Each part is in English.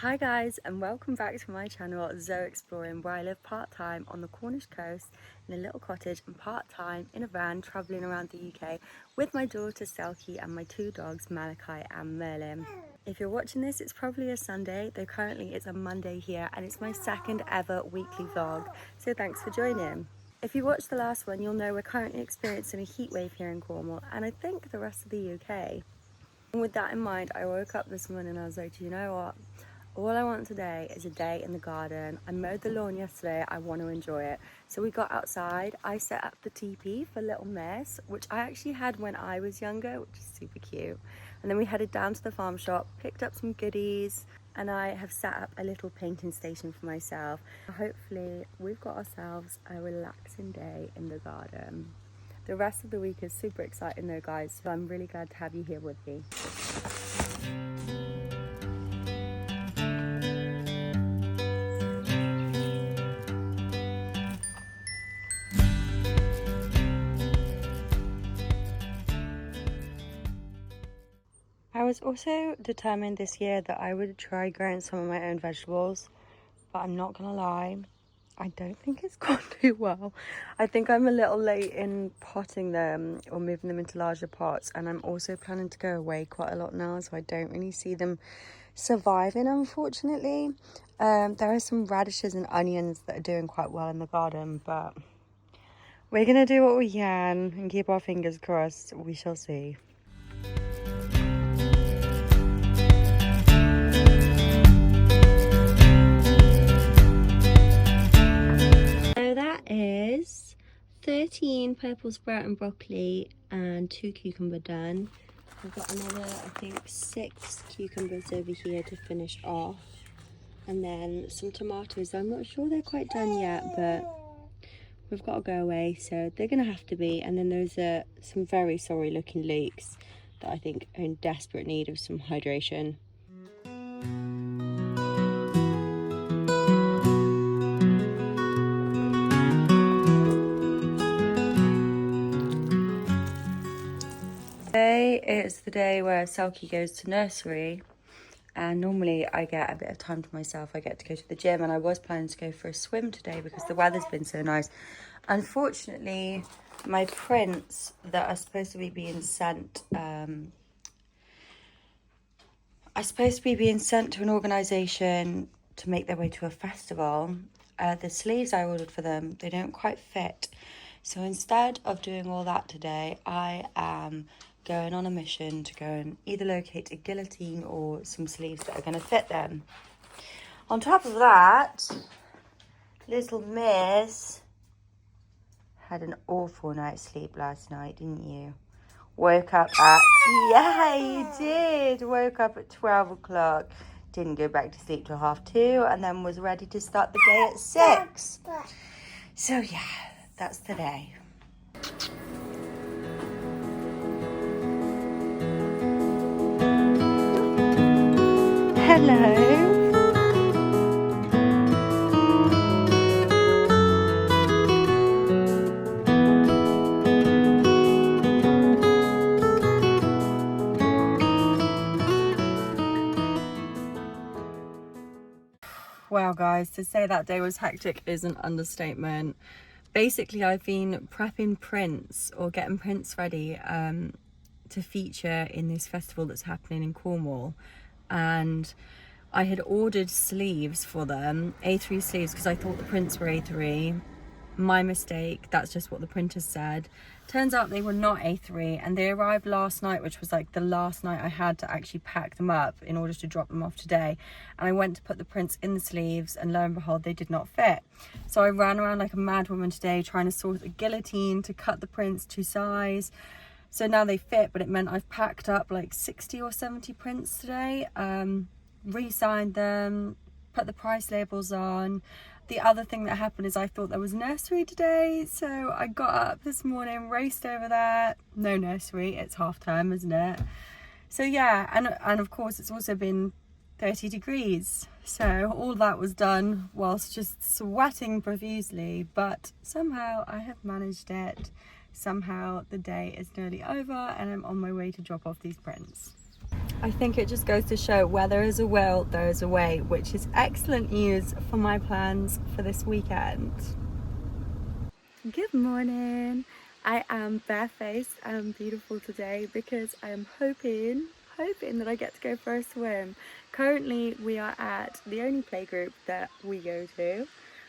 Hi guys, and welcome back to my channel zo.exploring, where I live part-time on the Cornish coast in a little cottage and part-time in a van travelling around the UK with my daughter Thankyou and my two dogs Malachi and Merlin. If you're watching this, it's probably a Sunday, though currently it's a Monday here and it's my second ever weekly vlog, so thanks for joining. If you watched the last one, you'll know we're currently experiencing a heat wave here in Cornwall and I think the rest of the UK. And with that in mind, I woke up this morning and I was like, you know what? All I want today is a day in the garden. I mowed the lawn yesterday, I want to enjoy it. So we got outside, I set up the teepee for Little Miss, which I actually had when I was younger, which is super cute. And then we headed down to the farm shop, picked up some goodies, and I have set up a little painting station for myself. Hopefully we've got ourselves a relaxing day in the garden. The rest of the week is super exciting though guys, so I'm really glad to have you here with me. I was also determined this year that I would try growing some of my own vegetables, but I'm not gonna lie, I don't think it's gone too well. I think I'm a little late in potting them or moving them into larger pots, and I'm also planning to go away quite a lot now, so I don't really see them surviving, unfortunately. There are some radishes and onions that are doing quite well in the garden, but we're gonna do what we can and keep our fingers crossed. We shall see. So that is 13 purple sprout and broccoli and 2 cucumber done. We've got another, I think, 6 cucumbers over here to finish off. And then some tomatoes. I'm not sure they're quite done yet, but we've got to go away, so they're going to have to be. And then those are some very sorry looking leeks that I think are in desperate need of some hydration. Today is the day where Selkie goes to nursery, and normally I get a bit of time to myself. I get to go to the gym, and I was planning to go for a swim today because the weather's been so nice. Unfortunately, my prints that are supposed to be being sent, to an organisation to make their way to a festival. The sleeves I ordered for them, they don't quite fit. So instead of doing all that today, I am going on a mission to go and either locate a guillotine or some sleeves that are going to fit them. On top of that, Little Miss had an awful night's sleep last night, didn't you? Woke up at, yeah, you did. Woke up at 12 o'clock. Didn't go back to sleep till 2:30, and then was ready to start the day at 6. So yeah, that's the day. Hello. Wow guys, to say that day was hectic is an understatement. Basically, I've been prepping prints or getting prints ready to feature in this festival that's happening in Cornwall, and I had ordered sleeves for them, A3 sleeves, because I thought the prints were A3. My mistake, that's just what the printer said. Turns out they were not A3, and they arrived last night, which was like the last night I had to actually pack them up in order to drop them off today. And I went to put the prints in the sleeves, and lo and behold, they did not fit. So I ran around like a mad woman today trying to source a guillotine to cut the prints to size. So now they fit, but it meant I've packed up like 60 or 70 prints today, re-signed them, put the price labels on. The other thing that happened is I thought there was nursery today, so I got up this morning, raced over there. No nursery, it's half term, isn't it? So yeah, and of course it's also been 30 degrees. So all that was done whilst just sweating profusely, but somehow I have managed it. Somehow the day is nearly over and I'm on my way to drop off these prints. I think it just goes to show where there is a will, there is a way, which is excellent news for my plans for this weekend. Good morning. I am barefaced and beautiful today because I am hoping that I get to go for a swim. Currently we are at the only playgroup that we go to,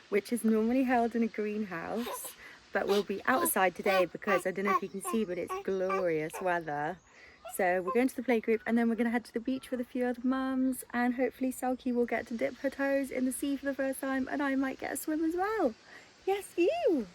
which is normally held in a greenhouse, but we'll be outside today because I don't know if you can see, but it's glorious weather. So we're going to the playgroup and then we're going to head to the beach with a few other mums, and hopefully Selkie will get to dip her toes in the sea for the first time and I might get a swim as well. Yes, you!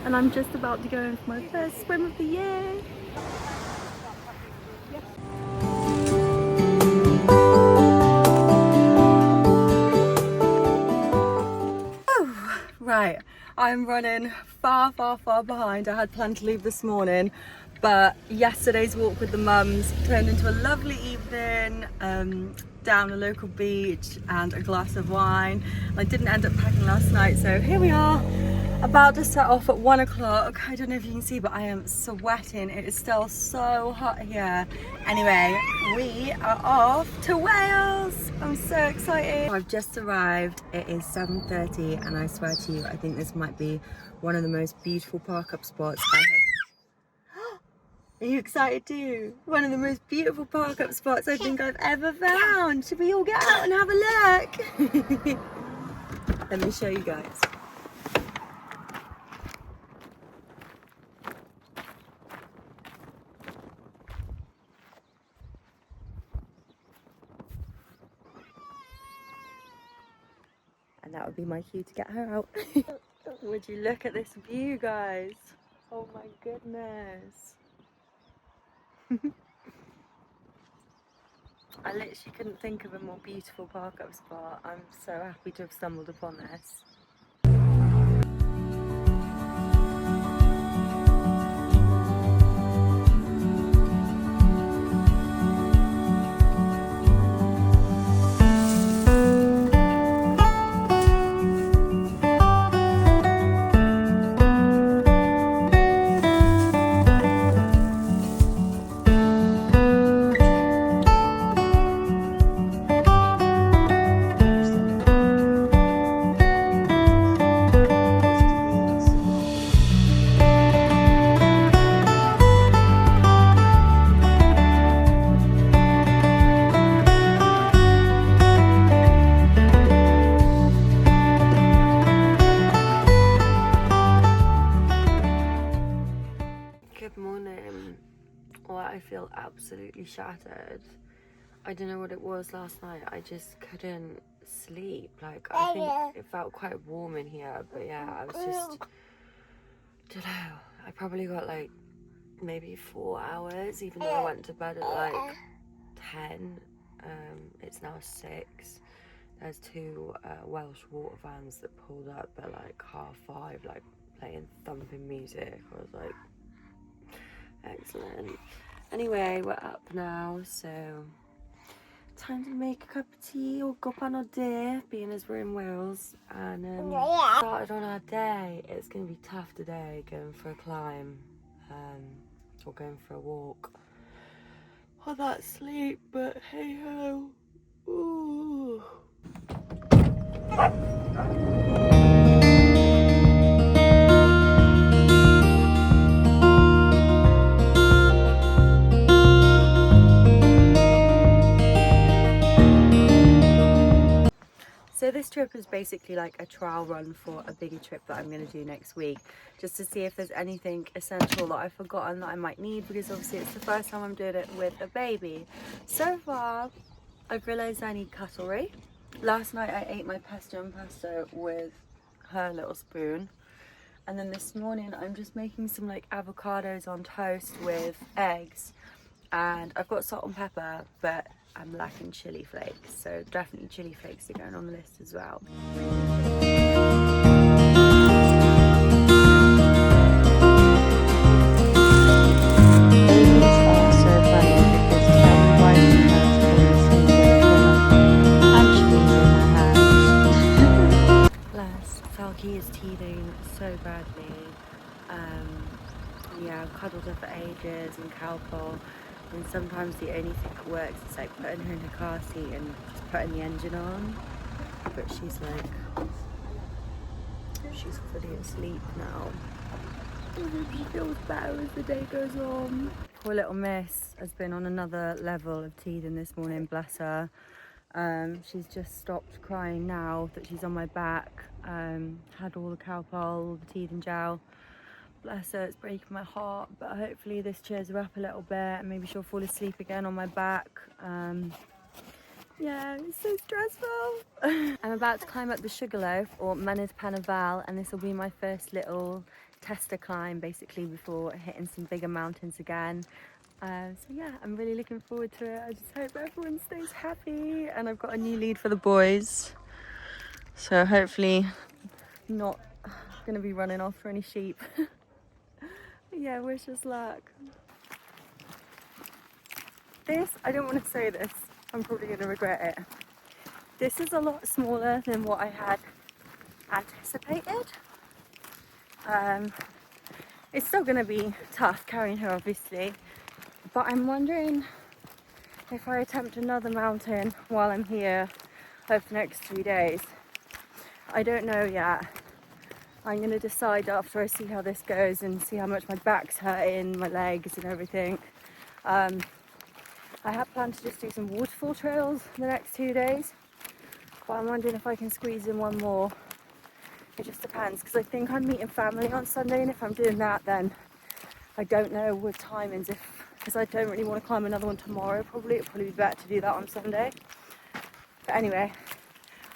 I'm just about to go in for my first swim of the year. Oh, right, I'm running far behind. I had planned to leave this morning, but yesterday's walk with the mums turned into a lovely evening down a local beach and a glass of wine. I didn't end up packing last night, so here we are. About to set off at 1 o'clock. I don't know if you can see, but I am sweating. It is still so hot here. Anyway, we are off to Wales. I'm so excited. I've just arrived. It is 7:30 and I swear to you, I think this might be one of the most beautiful park-up spots I have. Are you excited too? One of the most beautiful park-up spots I think I've ever found. Should we all get out and have a look? Let me show you guys. And that would be my cue to get her out. Would you look at this view, guys? Oh my goodness. I literally couldn't think of a more beautiful park-up spot. I'm so happy to have stumbled upon this. I feel absolutely shattered. I don't know what it was last night. I just couldn't sleep. Like, I think it felt quite warm in here, but yeah, I was just, don't know, I probably got like maybe 4 hours, even though I went to bed at like 10. It's now 6. There's 2 Welsh water vans that pulled up at like 5:30, like playing thumping music. I was like, excellent. Anyway, we're up now, so time to make a cup of tea or go on our day, being as we're in Wales, and started on our day. It's going to be tough today, going for a climb or going for a walk or that sleep, but hey ho. Ooh. So this trip is basically like a trial run for a bigger trip that I'm going to do next week, just to see if there's anything essential that I've forgotten that I might need, because obviously it's the first time I'm doing it with a baby. So far I've realised I need cutlery. Last night I ate my pesto and pasta with her little spoon, and then this morning I'm just making some like avocados on toast with eggs, and I've got salt and pepper, but I'm lacking chili flakes, so definitely chili flakes are going on the list as well. Babies are so funny because everybody has fallen asleep with a pillow and cheese in my hand. Bless, Falky is teething so badly. Yeah, I've cuddled her for ages and cowpole, and sometimes the only thing that works is like putting her in her car seat and just putting the engine on, but she's fully asleep now. I hope she feels better as the day goes on. Poor little miss has been on another level of teething this morning, bless her. She's just stopped crying now that she's on my back. Had all the cowpole, the teething gel. Bless her, it's breaking my heart, but hopefully this cheers her up a little bit and maybe she'll fall asleep again on my back. Yeah, it's so stressful. I'm about to climb up the Sugarloaf, or Mynydd Pen-y-Val, and this will be my first little tester climb basically before hitting some bigger mountains again. So yeah, I'm really looking forward to it. I just hope everyone stays happy, and I've got a new lead for the boys, so hopefully not gonna be running off for any sheep. Yeah, wish us luck. This, I don't want to say this, I'm probably going to regret it. This is a lot smaller than what I had anticipated. It's still going to be tough carrying her, obviously, but I'm wondering if I attempt another mountain while I'm here over the next 3 days. I don't know yet. I'm going to decide after I see how this goes and see how much my back's hurting, my legs and everything. I had planned to just do some waterfall trails the next 2 days, but I'm wondering if I can squeeze in one more. It just depends, because I think I'm meeting family on Sunday, and if I'm doing that, then I don't know with timings, because I don't really want to climb another one tomorrow. It'll probably be better to do that on Sunday. But anyway,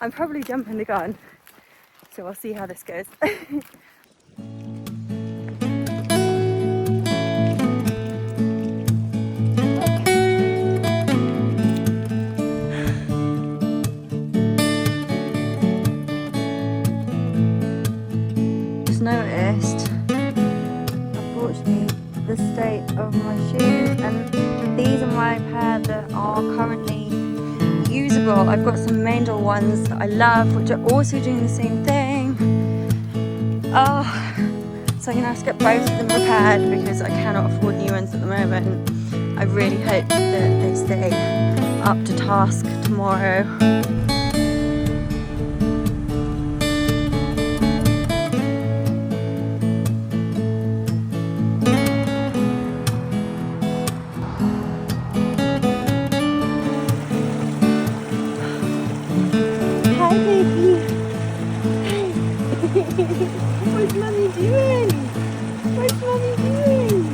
I'm probably jumping the gun, so I'll see how this goes. Noticed, unfortunately, the state of my shoes, and these are my pair that are currently usable. I've got some Maindel ones that I love, which are also doing the same thing. Oh, so I'm gonna have to get both of them repaired because I cannot afford new ones at the moment. I really hope that they stay up to task tomorrow. What's Mummy doing? What's Mummy doing?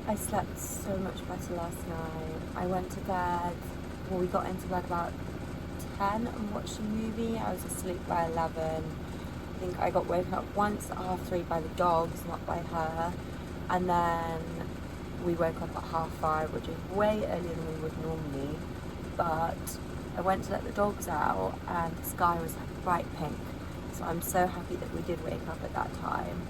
Hi, I slept so much better last night. I went to bed, well, we got into bed about 10 and watched a movie. I was asleep by 11. I think I got woken up once at 3:30 by the dogs, not by her. And then we woke up at 5:30, which is way earlier than we would normally. But I went to let the dogs out and the sky was like bright pink. So I'm so happy that we did wake up at that time.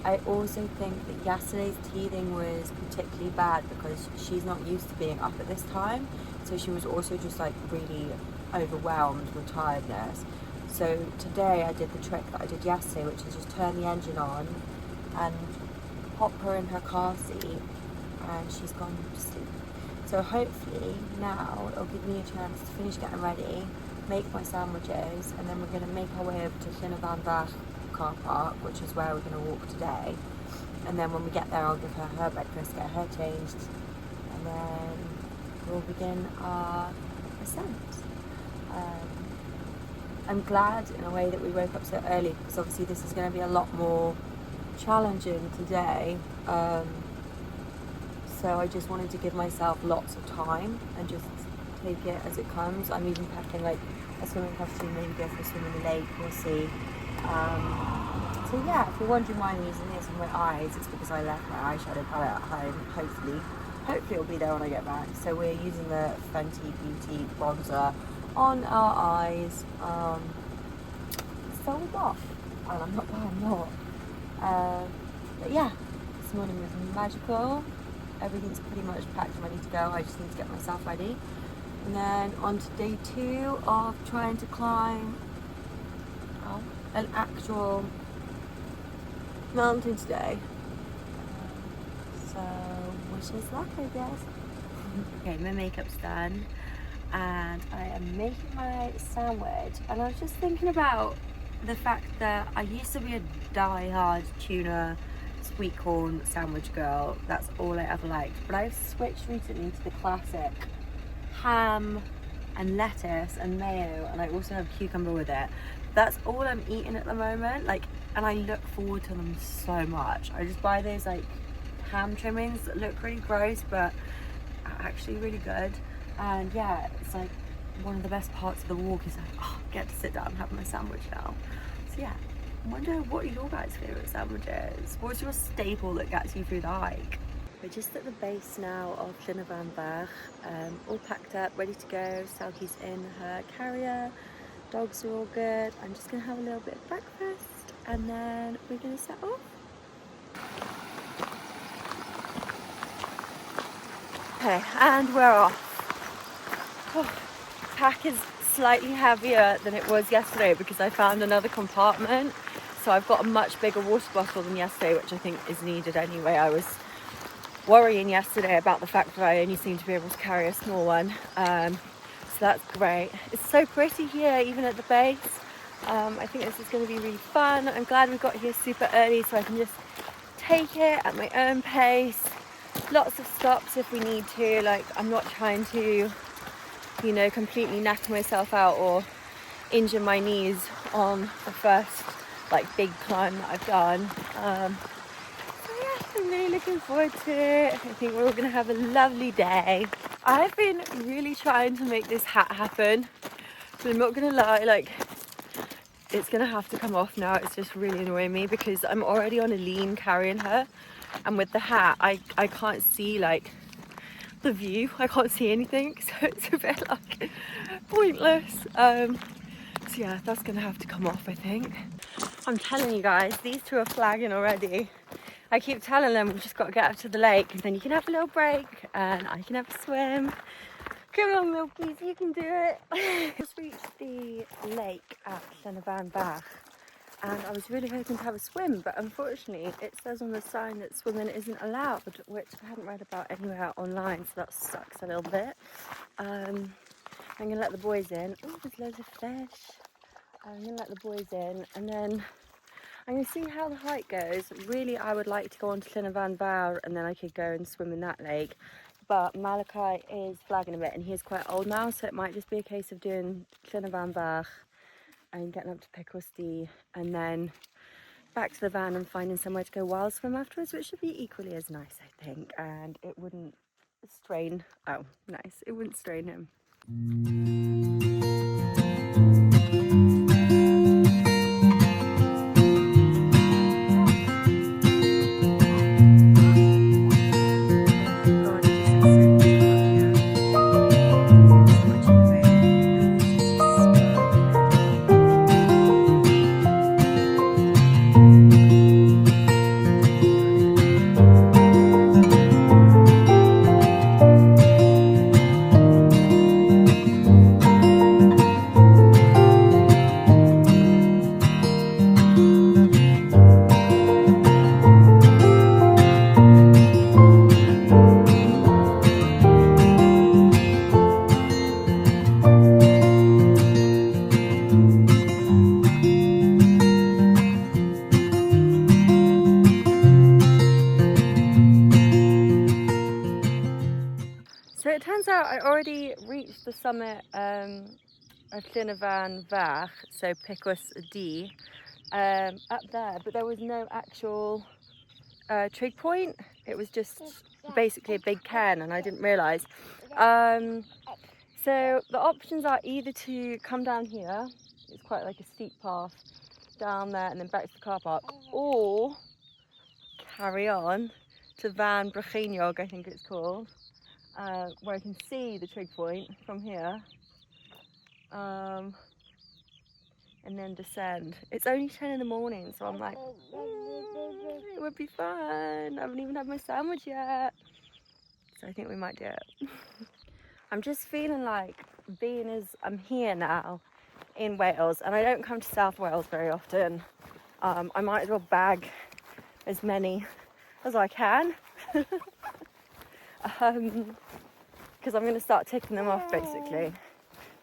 I also think that yesterday's teething was particularly bad because she's not used to being up at this time. So she was also just like really overwhelmed with tiredness. So today I did the trick that I did yesterday, which is just turn the engine on and pop her in her car seat, and she's gone to sleep. So hopefully now it'll give me a chance to finish getting ready, make my sandwiches, and then we're going to make our way over to Bach car park, which is where we're going to walk today. And then when we get there, I'll give her her breakfast, get her changed, and then we'll begin our ascent. I'm glad in a way that we woke up so early, because obviously this is going to be a lot more challenging today. So I just wanted to give myself lots of time and just take it as it comes. I'm even packing like a swimming costume, maybe go for a swim in the lake, we'll see. So yeah, if you're wondering why I'm using this on my eyes, it's because I left my eyeshadow palette at home. Hopefully it'll be there when I get back. So we're using the Fenty Beauty bronzer on our eyes. So what? And I'm not bad, I'm not. But yeah, this morning was magical. Everything's pretty much packed and ready to go. I just need to get myself ready. And then on to day 2 of trying to climb an actual mountain today. So wish us luck, I guess. Okay, my makeup's done and I am making my sandwich, and I was just thinking about the fact that I used to be a die-hard tuna sweet corn sandwich girl. That's all I ever liked, but I've switched recently to the classic ham and lettuce and mayo, and I also have cucumber with it. That's all I'm eating at the moment, like, and I look forward to them so much. I just buy those like ham trimmings that look really gross but are actually really good. And yeah, it's like one of the best parts of the walk is like, oh, I get to sit down and have my sandwich now. So yeah, I wonder what are your guys' favourite sandwiches? What's your staple that gets you through the hike? We're just at the base now of Bach, all packed up, ready to go. Selkie's in her carrier, dogs are all good. I'm just gonna have a little bit of breakfast and then we're gonna set off. Okay, and we're off. Oh, pack is slightly heavier than it was yesterday because I found another compartment. So I've got a much bigger water bottle than yesterday, which I think is needed anyway. I was worrying yesterday about the fact that I only seem to be able to carry a small one. So that's great. It's so pretty here, even at the base. I think this is going to be really fun. I'm glad we got here super early so I can just take it at my own pace. Lots of stops if we need to. Like, I'm not trying to, you know, completely knack myself out or injure my knees on the first like big climb that I've done. So yeah, I'm really looking forward to it. I think we're all gonna have a lovely day. I've been really trying to make this hat happen, but I'm not gonna lie, like, it's gonna have to come off now. It's just really annoying me because I'm already on a lean carrying her, and with the hat I can't see like the view. I can't see anything, so it's a bit like pointless. So yeah, that's gonna have to come off, I think. I'm telling you guys, these two are flagging already. I keep telling them we've just got to get up to the lake and then you can have a little break and I can have a swim. Come on, Milkies, you can do it. Just reached the lake at Bach, and I was really hoping to have a swim, but unfortunately it says on the sign that swimming isn't allowed, which I hadn't read about anywhere online, so that sucks a little bit. I'm going to let the boys in. Oh, there's loads of fish. I'm going to let the boys in and then I'm going to see how the hike goes. Really, I would like to go on to Bach and then I could go and swim in that lake. But Malachi is flagging a bit and he is quite old now, so it might just be a case of doing Bach and getting up to Picklesty and then back to the van and finding somewhere to go wild swim afterwards, which should be equally as nice, I think. And it wouldn't strain, oh, nice, it wouldn't strain him. So it turns out I already reached the summit of Llyn Bach, so Picus D, up there, but there was no actual trig point. It was just basically a big cairn, and I didn't realise. So the options are either to come down here, it's quite like a steep path down there and then back to the car park, or carry on to Van Brycheiniog, I think it's called, where I can see the trig point from here, and then descend. It's only 10 in the morning, so I'm like, it would be fun. I haven't even had my sandwich yet, so I think we might do it. I'm just feeling like, being as I'm here now in Wales, and I don't come to South Wales very often, I might as well bag as many as I can, because I'm going to start ticking them off basically.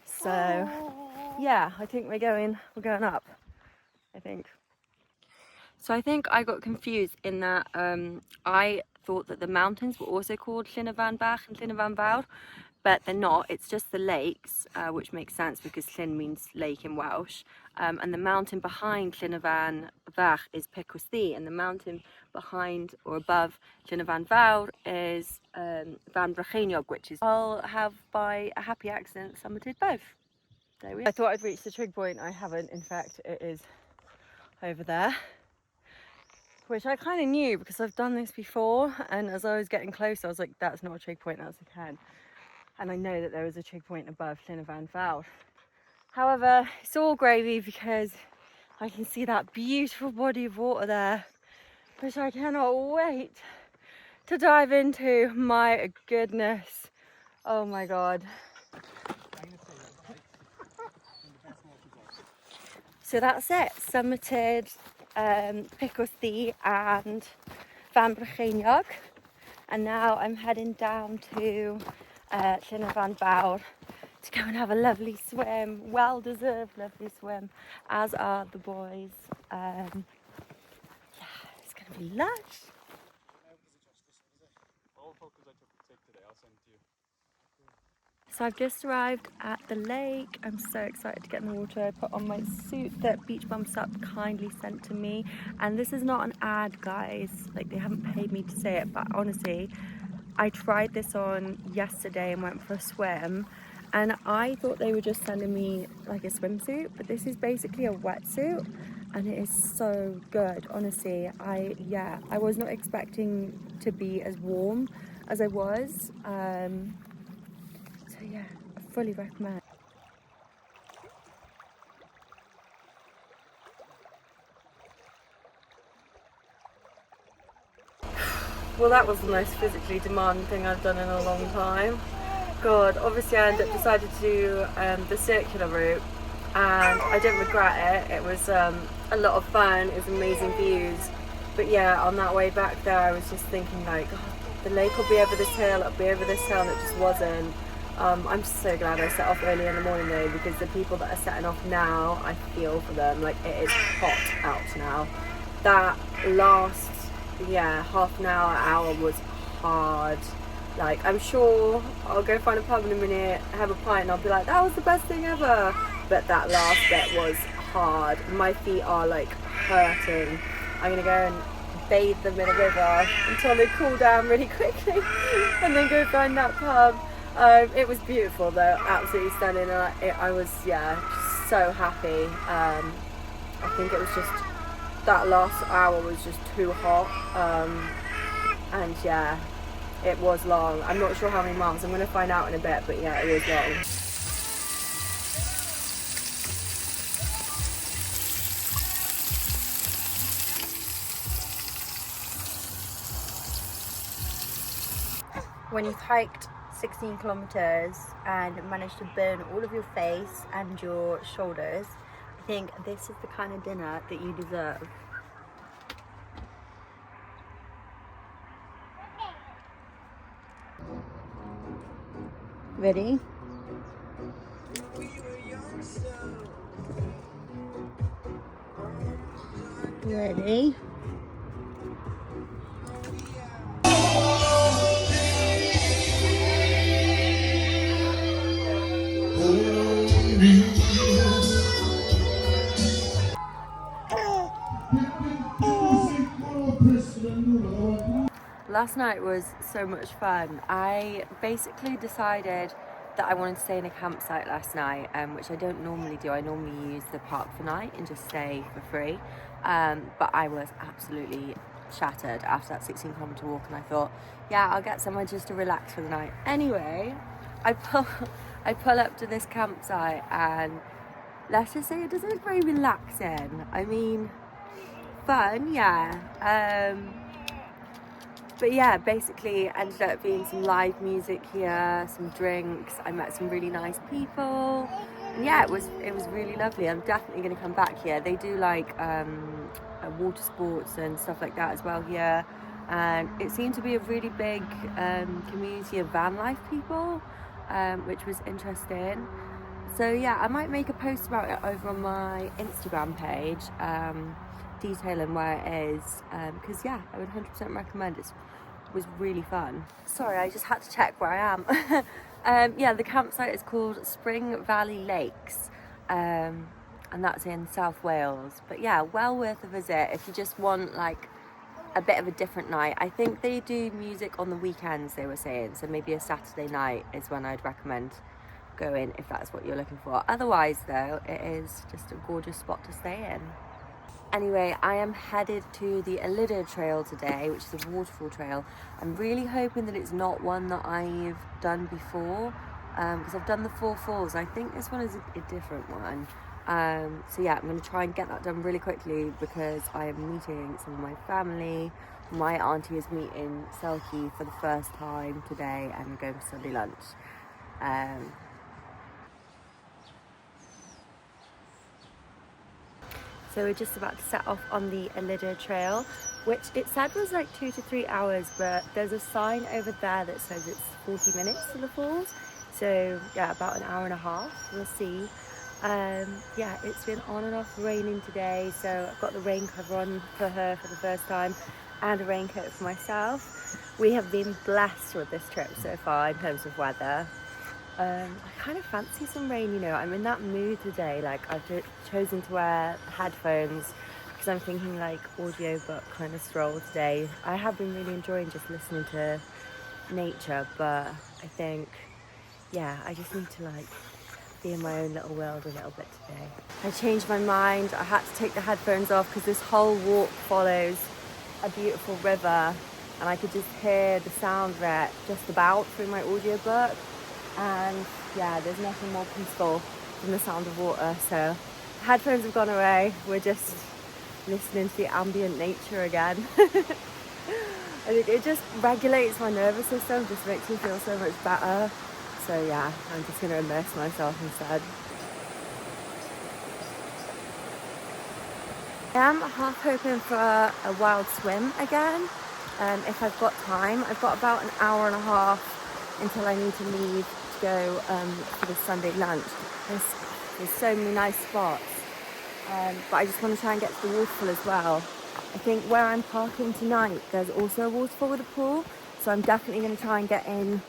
So yeah, I think we're going up, I think. So I think I got confused in that I thought that the mountains were also called Llyn Bach and Llyn Fawr, but they're not. It's just the lakes, which makes sense because Llyn means lake in Welsh, and the mountain behind Llyn Bach is Picus D, and the mountain behind or above Llyn Fawr is Van Brycheiniog, which is, I'll have by a happy accident summited both. There we go. I thought I'd reached the trig point. I haven't. In fact, it is over there, which I kind of knew because I've done this before, and as I was getting closer I was like, that's not a trig point, that's a cairn. And I know that there was a trig point above Llyn Fawr. However, it's all gravy because I can see that beautiful body of water there, which I cannot wait to dive into. My goodness, oh my god. So that's it, summited Picus D and Van Brycheiniog, and now I'm heading down to Llyn Fawr to go and have a lovely swim, well deserved lovely swim, as are the boys. Yeah, it's gonna be lush. So I've just arrived at the lake. I'm so excited to get in the water. I put on my suit that Beach Bums Up kindly sent to me, and this is not an ad, guys, like they haven't paid me to say it, but honestly I tried this on yesterday and went for a swim, and I thought they were just sending me like a swimsuit, but this is basically a wetsuit, and it is so good, honestly. I was not expecting to be as warm as I was, so yeah, I fully recommend. Well, that was the most physically demanding thing I've done in a long time. God, obviously I decided to do the circular route, and I don't regret it. It was a lot of fun, it was amazing views. But yeah, on that way back there I was just thinking like, oh, the lake will be over this hill, it'll be over this hill, and it just wasn't. I'm so glad I set off early in the morning though, because the people that are setting off now, I feel for them. Like, it is hot out now. That last half an hour was hard. Like, I'm sure I'll go find a pub in a minute, have a pint, and I'll be like, that was the best thing ever. But that last bit was hard. My feet are like hurting. I'm gonna go and bathe them in a river until they cool down really quickly and then go find that pub. It was beautiful though, absolutely stunning. I was just so happy. I think it was just that last hour was just too hot, and yeah, it was long. I'm not sure how many miles, I'm going to find out in a bit, but yeah, it was long. When you've hiked 16 kilometers and managed to burn all of your face and your shoulders, I think this is the kind of dinner that you deserve. Ready? Ready? last night was so much fun. I basically decided that I wanted to stay in a campsite last night, which I don't normally do. I normally use the park for night and just stay for free. But I was absolutely shattered after that 16-kilometre walk, and I thought, yeah, I'll get somewhere just to relax for the night. Anyway, I pull up to this campsite, and let's just say it doesn't look very relaxing. I mean, fun, yeah. But yeah, basically ended up being some live music here, some drinks. I met some really nice people, and yeah, it was really lovely. I'm definitely going to come back here. They do like water sports and stuff like that as well here, and it seemed to be a really big community of van life people, which was interesting. So yeah, I might make a post about it over on my Instagram page, detailing where it is, because yeah, I would 100% recommend it. It was really fun. Sorry, I just had to check where I am. Yeah, the campsite is called Spring Valley Lakes, and that's in South Wales. But yeah, well worth a visit if you just want like a bit of a different night. I think they do music on the weekends, they were saying, so maybe a Saturday night is when I'd recommend going if that's what you're looking for. Otherwise though, it is just a gorgeous spot to stay in. Anyway, I am headed to the Elida Trail today, which is a waterfall trail. I'm really hoping that it's not one that I've done before, because I've done the Four Falls. I think this one is a different one. So yeah, I'm going to try and get that done really quickly because I am meeting some of my family. My auntie is meeting Selkie for the first time today, and we're going for Sunday lunch. So we're just about to set off on the Elida Trail, which it said was like 2 to 3 hours, but there's a sign over there that says it's 40 minutes to the falls. So yeah, about an hour and a half, we'll see. Yeah, it's been on and off raining today, so I've got the rain cover on for her for the first time and a raincoat for myself. We have been blessed with this trip so far in terms of weather. I kind of fancy some rain, you know. I'm in that mood today. Like, I've chosen to wear headphones because I'm thinking like audiobook kind of stroll today. I have been really enjoying just listening to nature, but I think, yeah, I just need to like be in my own little world a little bit today. I changed my mind. I had to take the headphones off because this whole walk follows a beautiful river, and I could just hear the sound of it just about through my audiobook. And yeah, there's nothing more peaceful than the sound of water. So headphones have gone away. We're just listening to the ambient nature again. I think it just regulates my nervous system, just makes me feel so much better. So yeah, I'm just going to immerse myself instead. I am half hoping for a wild swim again, if I've got time. I've got about an hour and a half until I need to leave to go for the Sunday lunch. There's so many nice spots, but I just want to try and get to the waterfall as well. I think where I'm parking tonight, there's also a waterfall with a pool, so I'm definitely going to try and get in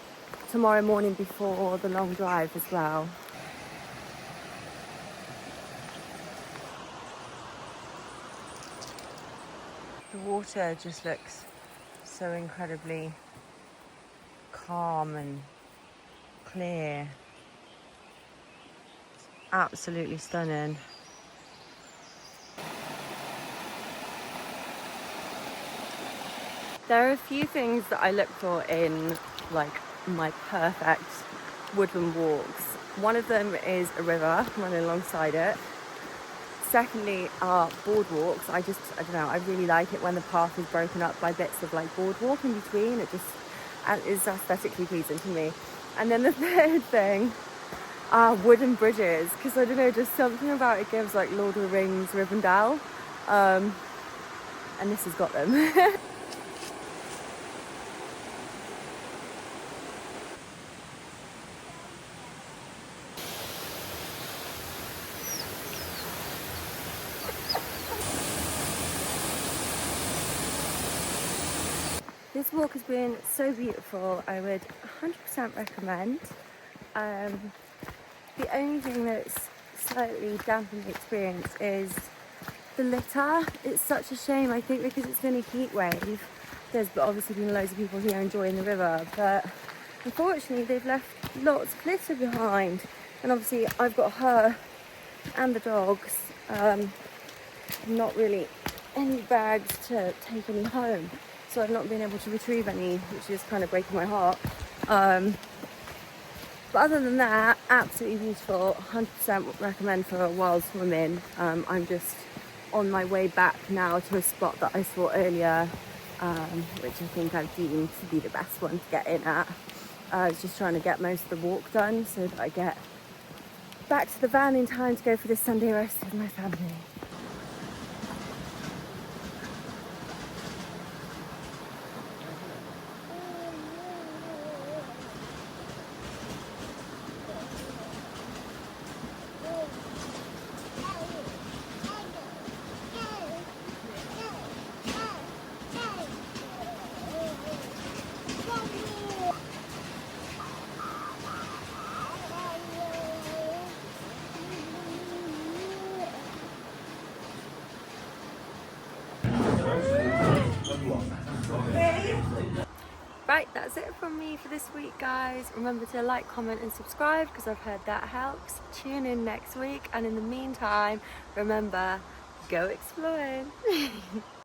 tomorrow morning before the long drive as well. The water just looks so incredibly calm and clear. It's absolutely stunning. There are a few things that I look for in like my perfect woodland walks. One of them is a river running alongside it. Secondly are boardwalks. I don't know, I really like it when the path is broken up by bits of like boardwalk in between. It just is aesthetically pleasing to me. And then the third thing are wooden bridges, because I don't know, just something about it gives like Lord of the Rings, Rivendell, and this has got them. This walk has been so beautiful. I would 100% recommend. The only thing that's slightly dampened the experience is the litter. It's such a shame, I think, because it's been a heat wave. there's obviously been loads of people here enjoying the river, but unfortunately they've left lots of litter behind, and obviously I've got her and the dogs, not really any bags to take any home, so I've not been able to retrieve any, which is kind of breaking my heart. But other than that, absolutely beautiful. 100% recommend for a wild swim in. I'm just on my way back now to a spot that I saw earlier, which I think I've deemed to be the best one to get in at. I was just trying to get most of the walk done so that I get back to the van in time to go for this Sunday roast with my family. Right, that's it from me for this week, guys. Remember to like, comment and subscribe because I've heard that helps. Tune in next week, and in the meantime, remember, go exploring.